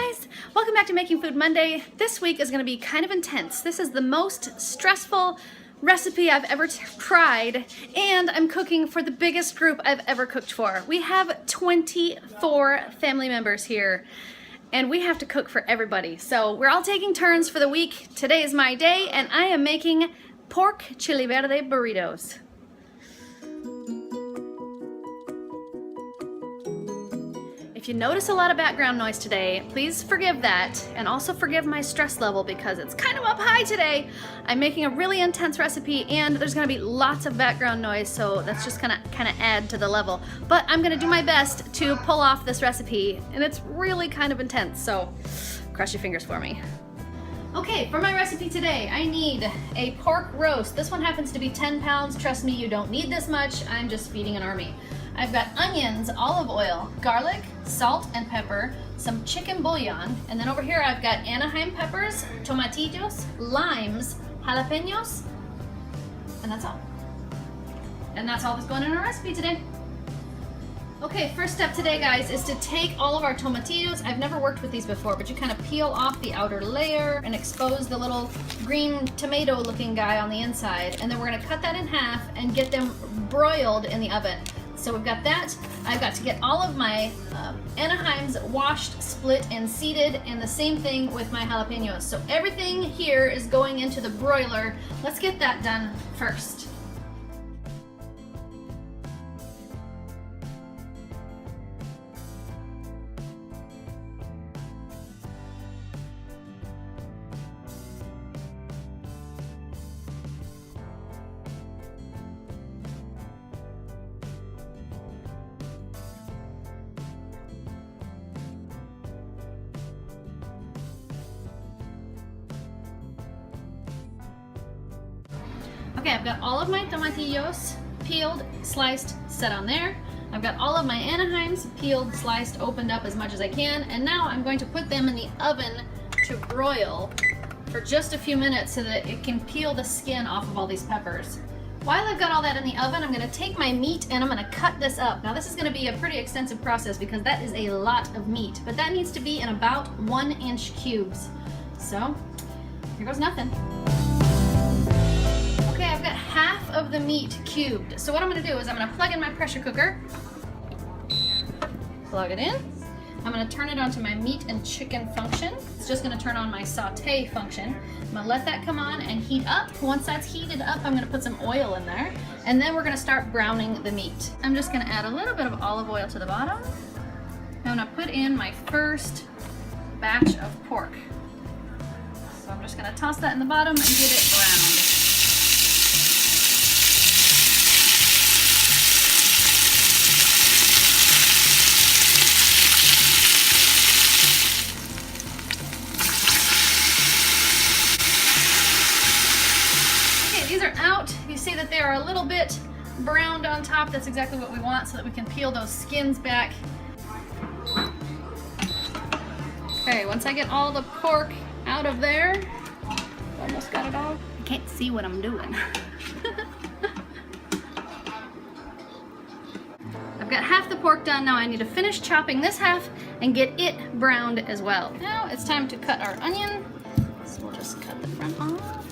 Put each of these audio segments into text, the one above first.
guys, welcome back to Making Food Monday. This week is going to be kind of intense. This is the most stressful recipe I've ever tried, and I'm cooking for the biggest group I've ever cooked for. We have 24 family members here, and we have to cook for everybody. So we're all taking turns for the week. Today is my day, and I am making pork chile verde burritos. If you notice a lot of background noise today, please forgive that, and also forgive my stress level because it's kind of up high today. I'm making a really intense recipe and there's gonna be lots of background noise, so that's just gonna kind of add to the level. But I'm gonna do my best to pull off this recipe, and it's really kind of intense, so cross your fingers for me. Okay, for my recipe today, I need a pork roast. This one happens to be 10 pounds. Trust me, you don't need this much. I'm just feeding an army. I've got onions, olive oil, garlic, salt and pepper, some chicken bouillon, and then over here I've got Anaheim peppers, tomatillos, limes, jalapenos, and that's all. And that's all that's going in our recipe today. Okay, first step today, guys, is to take all of our tomatillos. I've never worked with these before, but you kind of peel off the outer layer and expose the little green tomato looking guy on the inside, and then we're gonna cut that in half and get them broiled in the oven. So we've got that. I've got to get all of my Anaheims washed, split, and seeded, and the same thing with my jalapenos. So everything here is going into the broiler. Let's get that done first. Okay, I've got all of my tomatillos peeled, sliced, set on there. I've got all of my Anaheims peeled, sliced, opened up as much as I can, and now I'm going to put them in the oven to broil for just a few minutes so that it can peel the skin off of all these peppers. While I've got all that in the oven, I'm going to take my meat and I'm going to cut this up. Now this is going to be a pretty extensive process because that is a lot of meat, but that needs to be in about 1-inch cubes. So here goes nothing. Okay, I've got half of the meat cubed. So what I'm gonna do is I'm gonna plug in my pressure cooker, plug it in. I'm gonna turn it onto my meat and chicken function. It's just gonna turn on my saute function. I'm gonna let that come on and heat up. Once that's heated up, I'm gonna put some oil in there, and then we're gonna start browning the meat. I'm just gonna add a little bit of olive oil to the bottom. I'm gonna put in my first batch of pork. So I'm just gonna toss that in the bottom and get it browned. These are out. You see that they are a little bit browned on top. That's exactly what we want so that we can peel those skins back. Okay, once I get all the pork out of there, almost got it all. I can't see what I'm doing. I've got half the pork done. Now I need to finish chopping this half and get it browned as well. Now it's time to cut our onion. So we'll just cut the front off.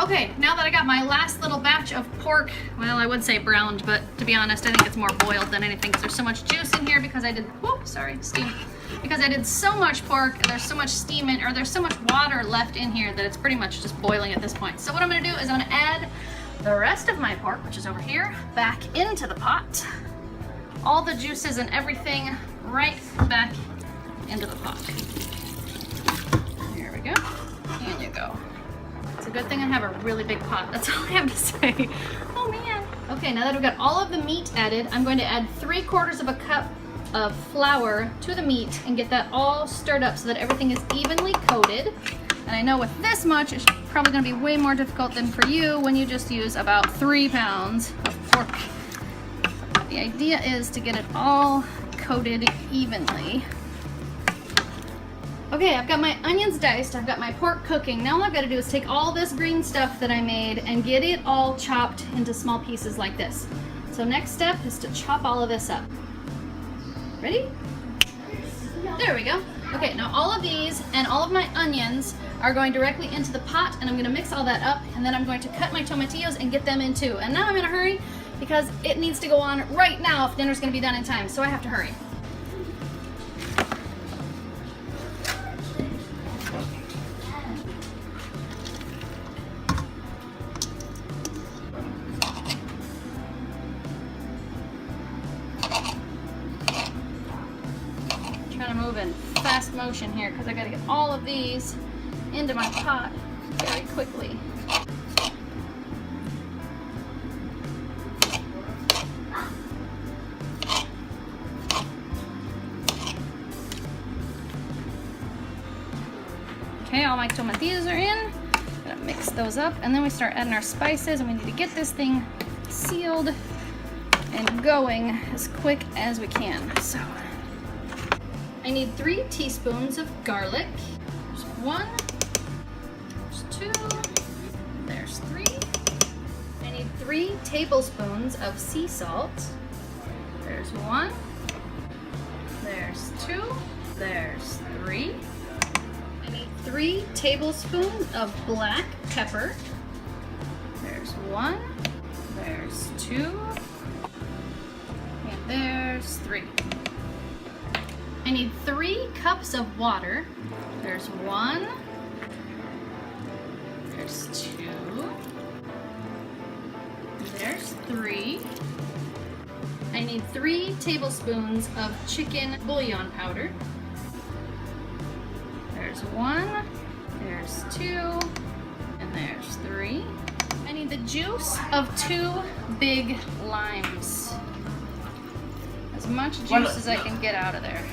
Okay, now that I got my last little batch of pork, well, I would say browned, but to be honest, I think it's more boiled than anything because there's so much juice in here because I did, steam. Because I did so much pork, there's so much steam in, or there's so much water left in here that it's pretty much just boiling at this point. So what I'm gonna do is I'm gonna add the rest of my pork, which is over here, back into the pot. All the juices and everything right back into the pot. Here we go, and you go. It's a good thing I have a really big pot. That's all I have to say. Oh man. Okay, now that we've got all of the meat added, I'm going to add 3/4 of a cup of flour to the meat and get that all stirred up so that everything is evenly coated. And I know with this much, it's probably gonna be way more difficult than for you when you just use about 3 pounds of pork. The idea is to get it all coated evenly. Okay, I've got my onions diced, I've got my pork cooking. Now all I've got to do is take all this green stuff that I made and get it all chopped into small pieces like this. So next step is to chop all of this up. Ready? There we go. Okay, now all of these and all of my onions are going directly into the pot, and I'm going to mix all that up, and then I'm going to cut my tomatillos and get them in too. And now I'm in a hurry because it needs to go on right now if dinner's going to be done in time, so I have to hurry. Trying to move in fast motion here because I got to get all of these into my pot very quickly. Okay, all my tomatillos are in. Gonna mix those up, and then we start adding our spices, and we need to get this thing sealed and going as quick as we can. So I need 3 teaspoons of garlic. There's 1, there's 2, there's 3. I need 3 tablespoons of sea salt. There's 1, there's 2, there's 3. I need 3 tablespoons of black pepper. There's 1, there's 2, and there's 3. I need 3 cups of water. There's 1, there's 2, there's 3. I need 3 tablespoons of chicken bouillon powder. There's 1, there's 2, and there's 3. I need the juice of 2 big limes. As much juice as I can get out of there.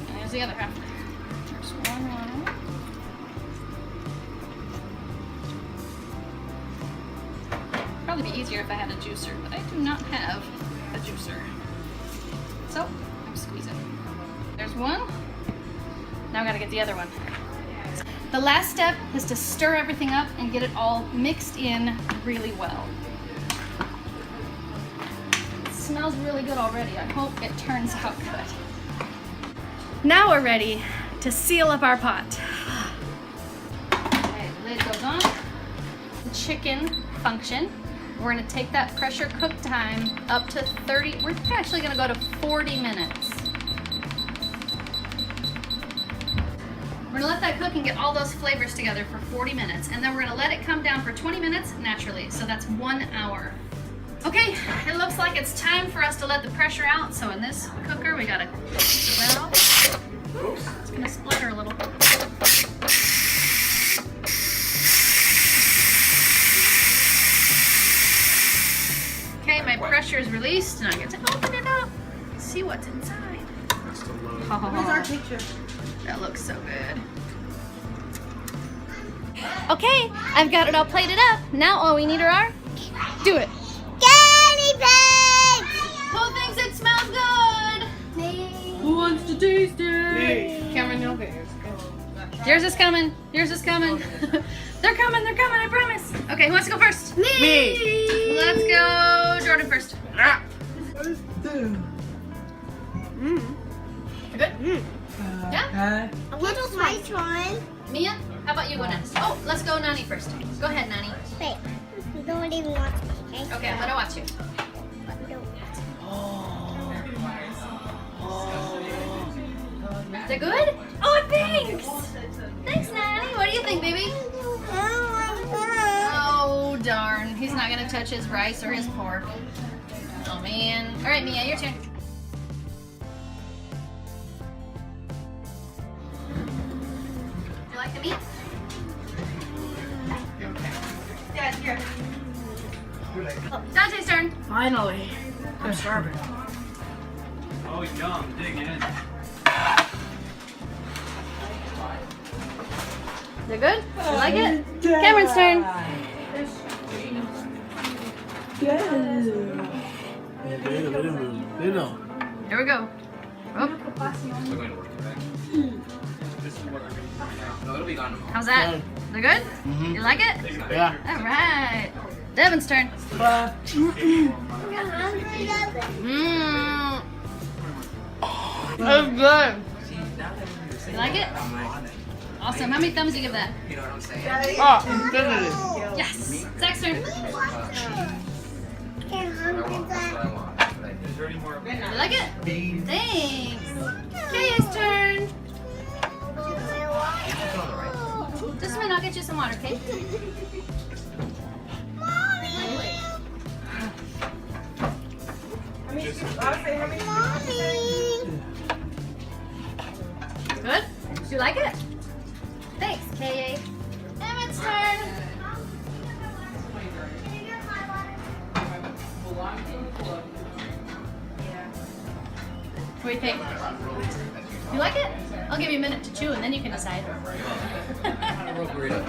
And there's the other half. There's 1 lime. Probably be easier if I had a juicer, but I do not have a juicer. So, I'm squeezing. There's 1. Now I gotta get the other one. The last step is to stir everything up and get it all mixed in really well. It smells really good already. I hope it turns out good. Now we're ready to seal up our pot. Okay, the lid goes on. The chicken function. We're gonna take that pressure cook time up to 30, we're actually gonna go to 40 minutes. We're gonna let that cook and get all those flavors together for 40 minutes, and then we're gonna let it come down for 20 minutes naturally, so that's 1 hour. Okay, it looks like it's time for us to let the pressure out, so in this cooker we gotta cook the lid off. Oops, it's gonna splutter a little. Okay, my pressure is released, and I get to open it up, see what's inside. Oh, Where's our picture? That looks so good. Okay, I've got it all plated up. Now all we need are do it. Candy pigs! Who thinks it smells good? Me. Who wants to taste it? Me. Cameron, you'll get yours. Yours is coming. Yours is coming. They're coming, I promise. Okay, who wants to go first? Me. Let's go Jordan first. You good? Yeah? A little spice one. Mia, how about you go next? Oh, let's go Nani first. Go ahead, Nani. Wait, you don't even watch me, okay? Okay, I'm gonna watch you. Is it good? Oh, thanks! Thanks, Nani. What do you think, baby? Oh, darn. He's not gonna touch his rice or his pork. Oh, man. All right, Mia, your turn. You like the meat? Dad, here. Dante's turn. Finally. I'm starving. Oh, yum. Dig in. Is it good? You like it? Cameron's turn. Here we go. Oh, No, it'll be gone tomorrow. how's that? Is it good? You like it? Yeah. All right. Devin's turn. Mmm. That's good. You like it? Awesome. How many thumbs do you give that? You know what I'm saying? Oh, infinity. Yes. Zach's turn. Is there any more? You like it? Thanks. Kaya's turn. Just a minute, I'll get you some water, okay? Good? Do you like it? Thanks, Kaya. Emmett's turn. What do you think? You like it? I'll give you a minute to chew and then you can decide.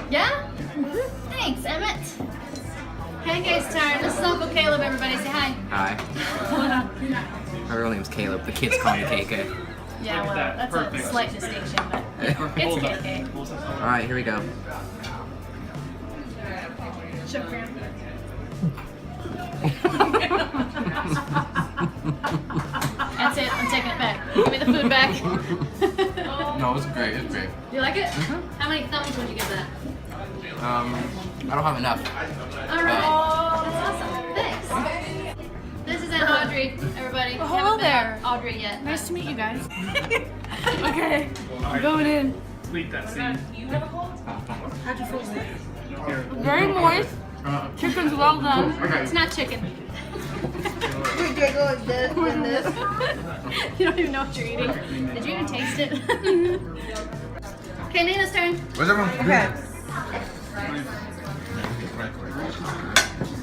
Yeah? Thanks, Emmett. Pancake's turn. This is Uncle Caleb, everybody. Say hi. Hi. My real name's Caleb. The kids call me KK. Yeah, well, that's a slight distinction, but it's KK. All right, here we go. Show Graham. That's it. I'm taking it back. Give me the food back. No, it's great. It's great. You like it? How many thumbs would you give that? I don't have enough. All right. That's awesome. Thanks. This is Aunt Audrey, everybody. Oh, Haven't hello met there. Audrey yet. Nice to meet you guys. Okay, I'm going in. Tweet that scene. Very moist. Chicken's well done. It's not chicken. You're going this and this. You don't even know what you're eating. Did you even taste it? Okay, Nina's turn. Where's everyone? Okay.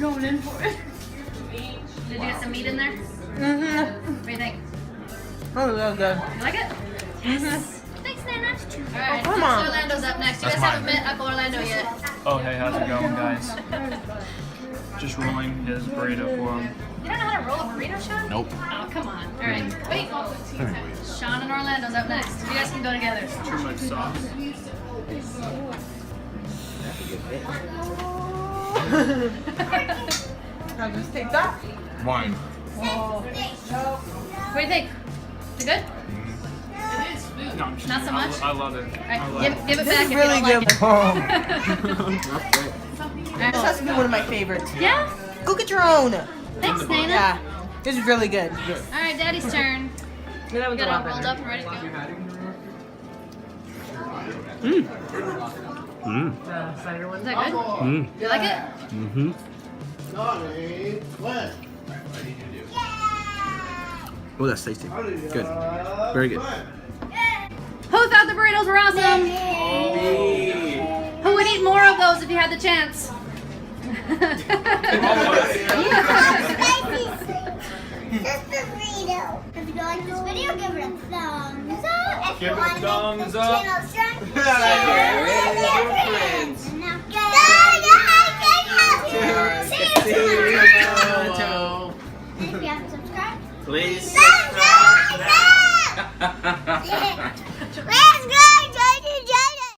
Going in for it. Did you get some meat in there? Mm-hmm. What do you think? Oh, that's good. You like it? Yes. Thanks, Nana. All right, come on. Orlando's up next. You guys haven't met Uncle Orlando yet. Oh, hey, how's it going, guys? Just rolling his burrito for him. You don't know how to roll a burrito, Sean? Nope. Oh, come on. All right, wait. Sean and Orlando's up next. You guys can go together. Too much sauce. I'll just take that. Wine. What do you think? Is it good? No, I'm just Not so much? I love it. All right, give it back if really you don't good. like it. This has to be one of my favorites. Yeah? Cook it your own. Thanks, Nana. Yeah, this is really good. All right, Daddy's turn. Yeah, that We was a got it all lot rolled better. up and ready to go. The cider Is one. that good? You like it? Oh, that's tasty. Good. Very good. Who thought the burritos were awesome? Who would eat more of those if you had the chance? Just the burrito. If you like this video, give it a thumbs up. If Give you it a want to make thumbs this up. channel strong, share it.